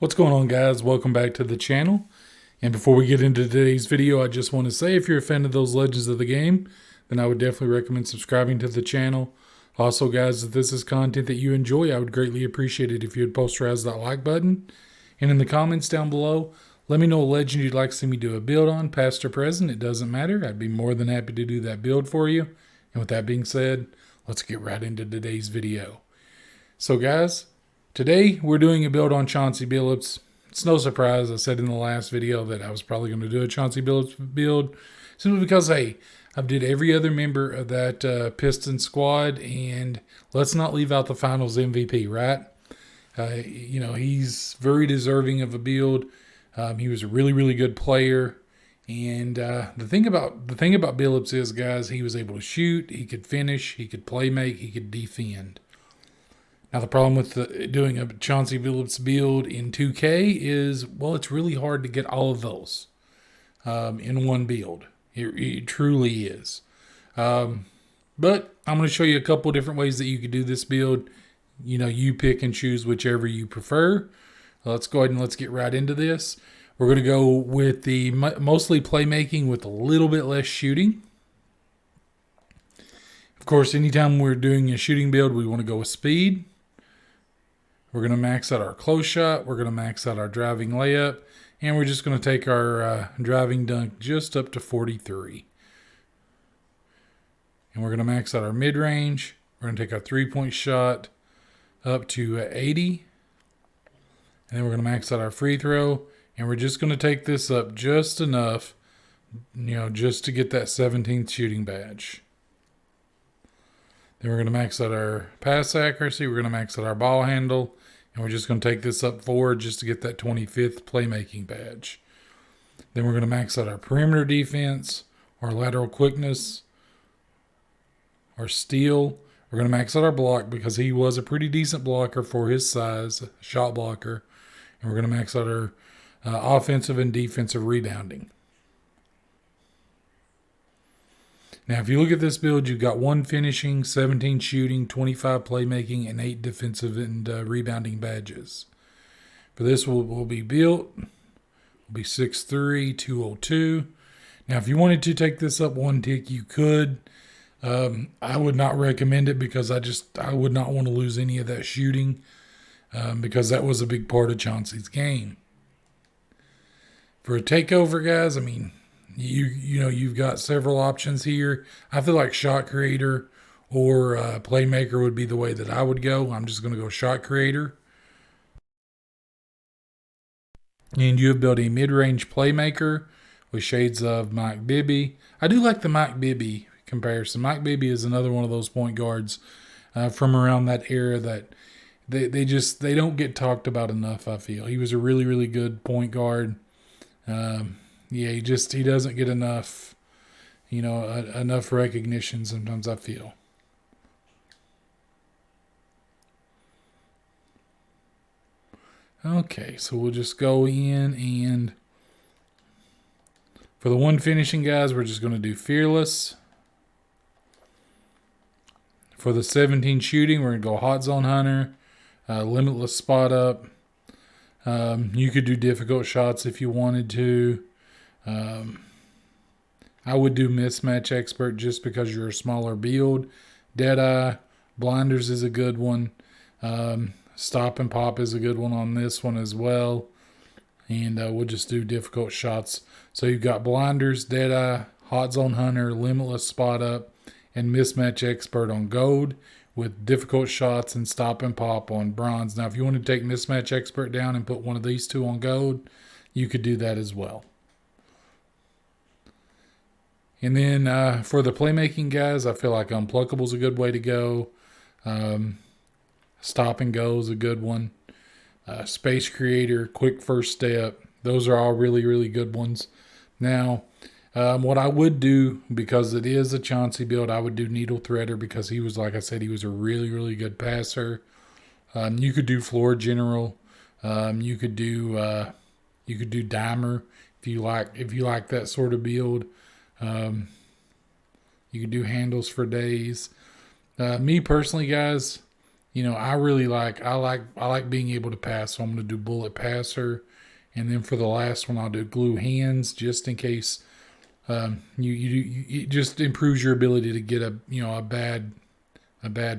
What's going on, guys? Welcome back to the channel. And before we get into today's video, I just want to say if you're a fan of those Legends of the Game, then I would definitely recommend subscribing to the channel. Also, guys, if this is content that you enjoy, I would greatly appreciate it if you would posterize that like button. And in the comments down below, let me know a legend you'd like to see me do a build on, past or present. It doesn't matter. I'd be more than happy to do that build for you. And with that being said, let's get right into today's video. So, guys, today we're doing a build on Chauncey Billups. It's no surprise. I said in the last video that I was probably going to do a Chauncey Billups build simply because, hey, I've did every other member of that Pistons squad, and let's not leave out the Finals MVP, right? He's very deserving of a build. He was a really, really good player. And the thing about Billups is, guys, he was able to shoot, he could finish, he could play make, he could defend. Now, the problem with doing a Chauncey Billups build in 2K is, well, it's really hard to get all of those in one build. It truly is. But I'm going to show you a couple different ways that you could do this build. You know, you pick and choose whichever you prefer. Let's go ahead and let's get right into this. We're going to go with the mostly playmaking with a little bit less shooting. Of course, anytime we're doing a shooting build, we want to go with speed. We're going to max out our close shot. We're going to max out our driving layup. And we're just going to take our driving dunk just up to 43. And we're going to max out our mid-range. We're going to take our three-point shot up to 80. And then we're going to max out our free throw. And we're just going to take this up just enough, just to get that 17th shooting badge. Then we're going to max out our pass accuracy. We're going to max out our ball handle. And we're just going to take this up forward just to get that 25th playmaking badge. Then we're going to max out our perimeter defense, our lateral quickness, our steal. We're going to max out our block because he was a pretty decent blocker for his size, shot blocker. And we're going to max out our offensive and defensive rebounding. Now, if you look at this build, you've got 1 finishing, 17 shooting, 25 playmaking, and 8 defensive and rebounding badges. For this, will be built. Will be 6'3", 202. Now, if you wanted to take this up one tick, you could. I would not recommend it because I would not want to lose any of that shooting because that was a big part of Chauncey's game. For a takeover, guys, I mean, you've got several options here. I feel like shot creator or playmaker would be the way that I would go. I'm just going to go shot creator. And you have built a mid-range playmaker with shades of Mike Bibby. I do like the Mike Bibby comparison. Mike Bibby is another one of those point guards from around that era that they don't get talked about enough, I feel. He was a really, really good point guard. He doesn't get enough, enough recognition sometimes, I feel. Okay, so we'll just go in and for the 1 finishing, guys, we're just going to do Fearless. For the 17 shooting, we're going to go Hot Zone Hunter, Limitless Spot Up. You could do difficult shots if you wanted to. I would do Mismatch Expert just because you're a smaller build. Deadeye, Blinders is a good one. Stop and Pop is a good one on this one as well. And we'll just do difficult shots. So you've got Blinders, Deadeye, Hot Zone Hunter, Limitless Spot Up, and Mismatch Expert on gold, with difficult shots and stop and pop on bronze. Now, if you want to take Mismatch Expert down and put one of these two on gold, you could do that as well. And then for the playmaking, guys, I feel like Unpluckable is a good way to go. Stop and Go is a good one. Space Creator, Quick First Step. Those are all really, really good ones. Now, what I would do, because it is a Chauncey build, I would do Needle Threader because he was, like I said, he was a really, really good passer. You could do Floor General. You could do Dimer if you like that sort of build. You could do Handles for days. Me personally, guys, I really like being able to pass. So I'm going to do bullet passer, and then for the last one, I'll do glue hands just in case. It just improves your ability to get a bad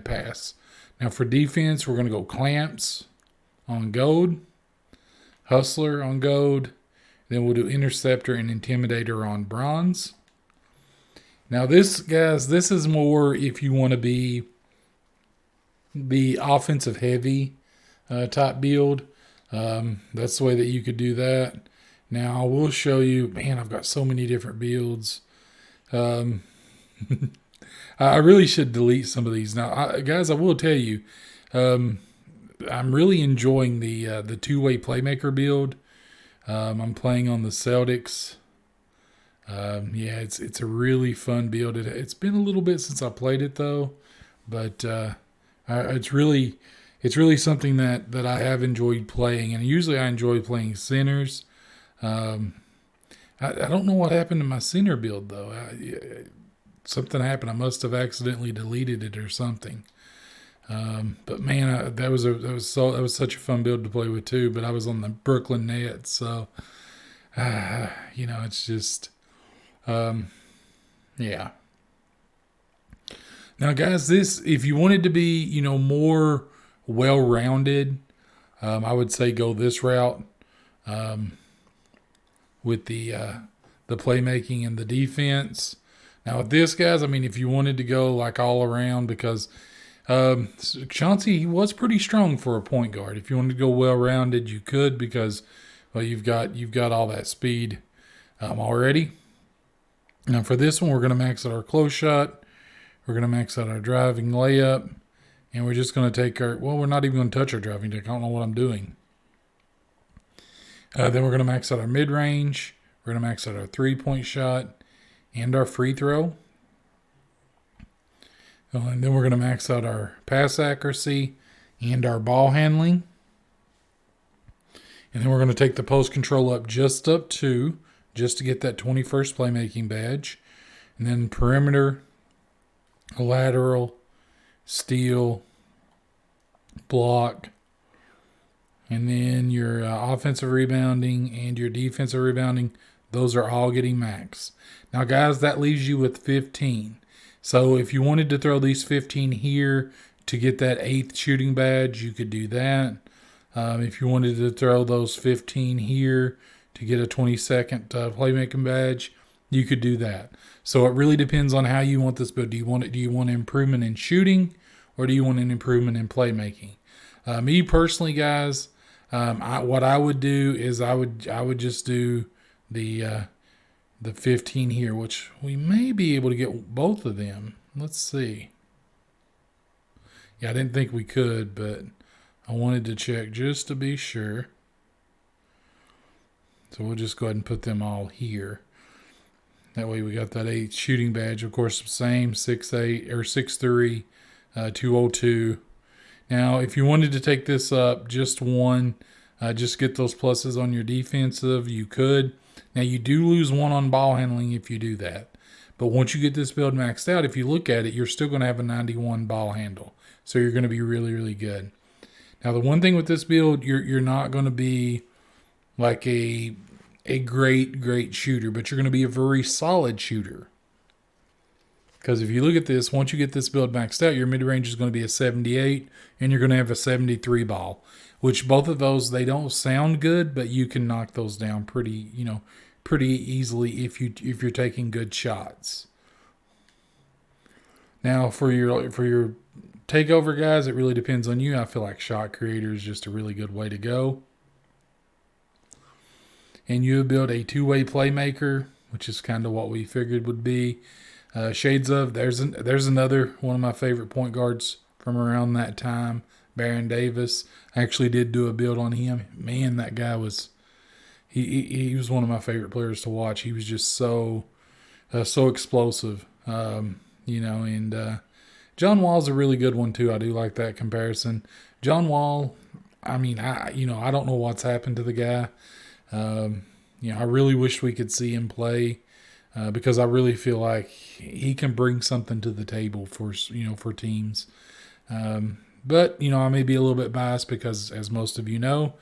pass. Now for defense, we're going to go clamps on gold, hustler on gold, then we'll do interceptor and intimidator on bronze. Now this, guys, this is more if you want to be the offensive heavy type build. That's the way that you could do that. Now I will show you, man, I've got so many different builds. I really should delete some of these. Now, guys, I will tell you, I'm really enjoying the two-way Playmaker build. I'm playing on the Celtics. Yeah, it's a really fun build. It's been a little bit since I played it though, but it's really something that I have enjoyed playing. And usually I enjoy playing centers. I don't know what happened to my center build though. Something happened. I must have accidentally deleted it or something. But man, that was such a fun build to play with too. But I was on the Brooklyn Nets, so it's just yeah. Now, guys, if you wanted to be more well-rounded, I would say go this route with the playmaking and the defense. Now with this, guys, I mean, if you wanted to go like all around, because Chauncey, he was pretty strong for a point guard. If you wanted to go well-rounded, you could, because you've got all that speed already. Now for this one, we're going to max out our close shot. We're going to max out our driving layup, and we're just going to take we're not even going to touch our driving deck. I don't know what I'm doing. Then we're going to max out our mid-range. We're going to max out our three-point shot and our free throw. And then we're going to max out our pass accuracy and our ball handling. And then we're going to take the post control up just to get that 21st playmaking badge. And then perimeter, lateral, steal, block, and then your offensive rebounding and your defensive rebounding, those are all getting max. Now, guys, that leaves you with 15. So if you wanted to throw these 15 here to get that 8th shooting badge, you could do that. If you wanted to throw those 15 here to get a 22nd playmaking badge, you could do that. So it really depends on how you want this build. Do you want an improvement in shooting, or do you want an improvement in playmaking? Me personally, guys, what I would do is I would just do the 15 here, which we may be able to get both of them. Let's see. Yeah, I didn't think we could, but I wanted to check just to be sure. So we'll just go ahead and put them all here. That way we got that 8th shooting badge. Of course, same 6'8" or 6'3", 202. Now, if you wanted to take this up just one, just get those pluses on your defensive, you could. Now, you do lose one on ball handling if you do that. But once you get this build maxed out, if you look at it, you're still going to have a 91 ball handle. So you're going to be really, really good. Now, the one thing with this build, you're not going to be like a great shooter, but you're going to be a very solid shooter. Because if you look at this, once you get this build maxed out, your mid-range is going to be a 78, and you're going to have a 73 ball, which both of those, they don't sound good, but you can knock those down pretty easily if you're taking good shots. Now, for your takeover, guys, it really depends on you. I feel like shot creator is just a really good way to go. And you build a two-way playmaker, which is kind of what we figured would be. Shades of, there's another one of my favorite point guards from around that time, Baron Davis. I actually did do a build on him. Man, that guy was, he was one of my favorite players to watch. He was just so explosive, and John Wall's a really good one too. I do like that comparison. John Wall, I mean, I don't know what's happened to the guy. I really wish we could see him play. Because I really feel like he can bring something to the table for teams. But, I may be a little bit biased because, as most of you know,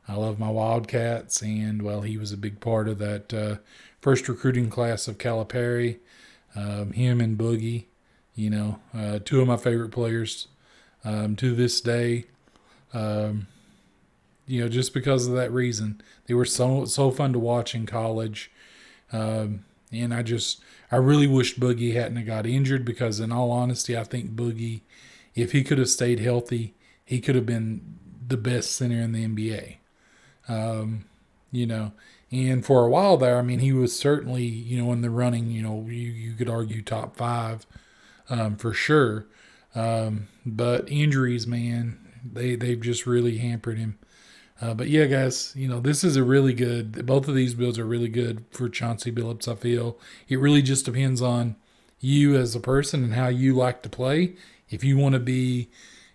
I love my Wildcats, and, well, he was a big part of that first recruiting class of Calipari. Him and Boogie, two of my favorite players to this day. Just because of that reason. They were so fun to watch in college. And I really wish Boogie hadn't got injured, because in all honesty, I think Boogie, if he could have stayed healthy, he could have been the best center in the NBA. And for a while there, he was certainly, in the running, you could argue top 5 for sure. But injuries, man, they've just really hampered him. But yeah, guys, this is both of these builds are really good for Chauncey Billups, I feel. It really just depends on you as a person and how you like to play. If you want to be,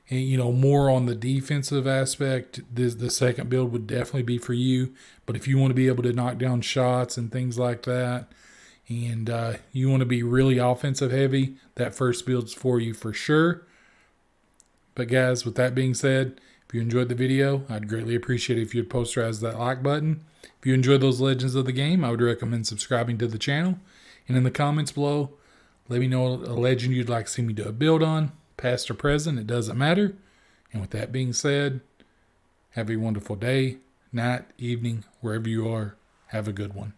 more on the defensive aspect, the second build would definitely be for you. But if you want to be able to knock down shots and things like that, and you want to be really offensive heavy, that first build's for you for sure. But guys, with that being said, if you enjoyed the video, I'd greatly appreciate it if you'd posterize that like button. If you enjoyed those Legends of the Game, I would recommend subscribing to the channel. And in the comments below, let me know a legend you'd like to see me do a build on, past or present, it doesn't matter. And with that being said, have a wonderful day, night, evening, wherever you are. Have a good one.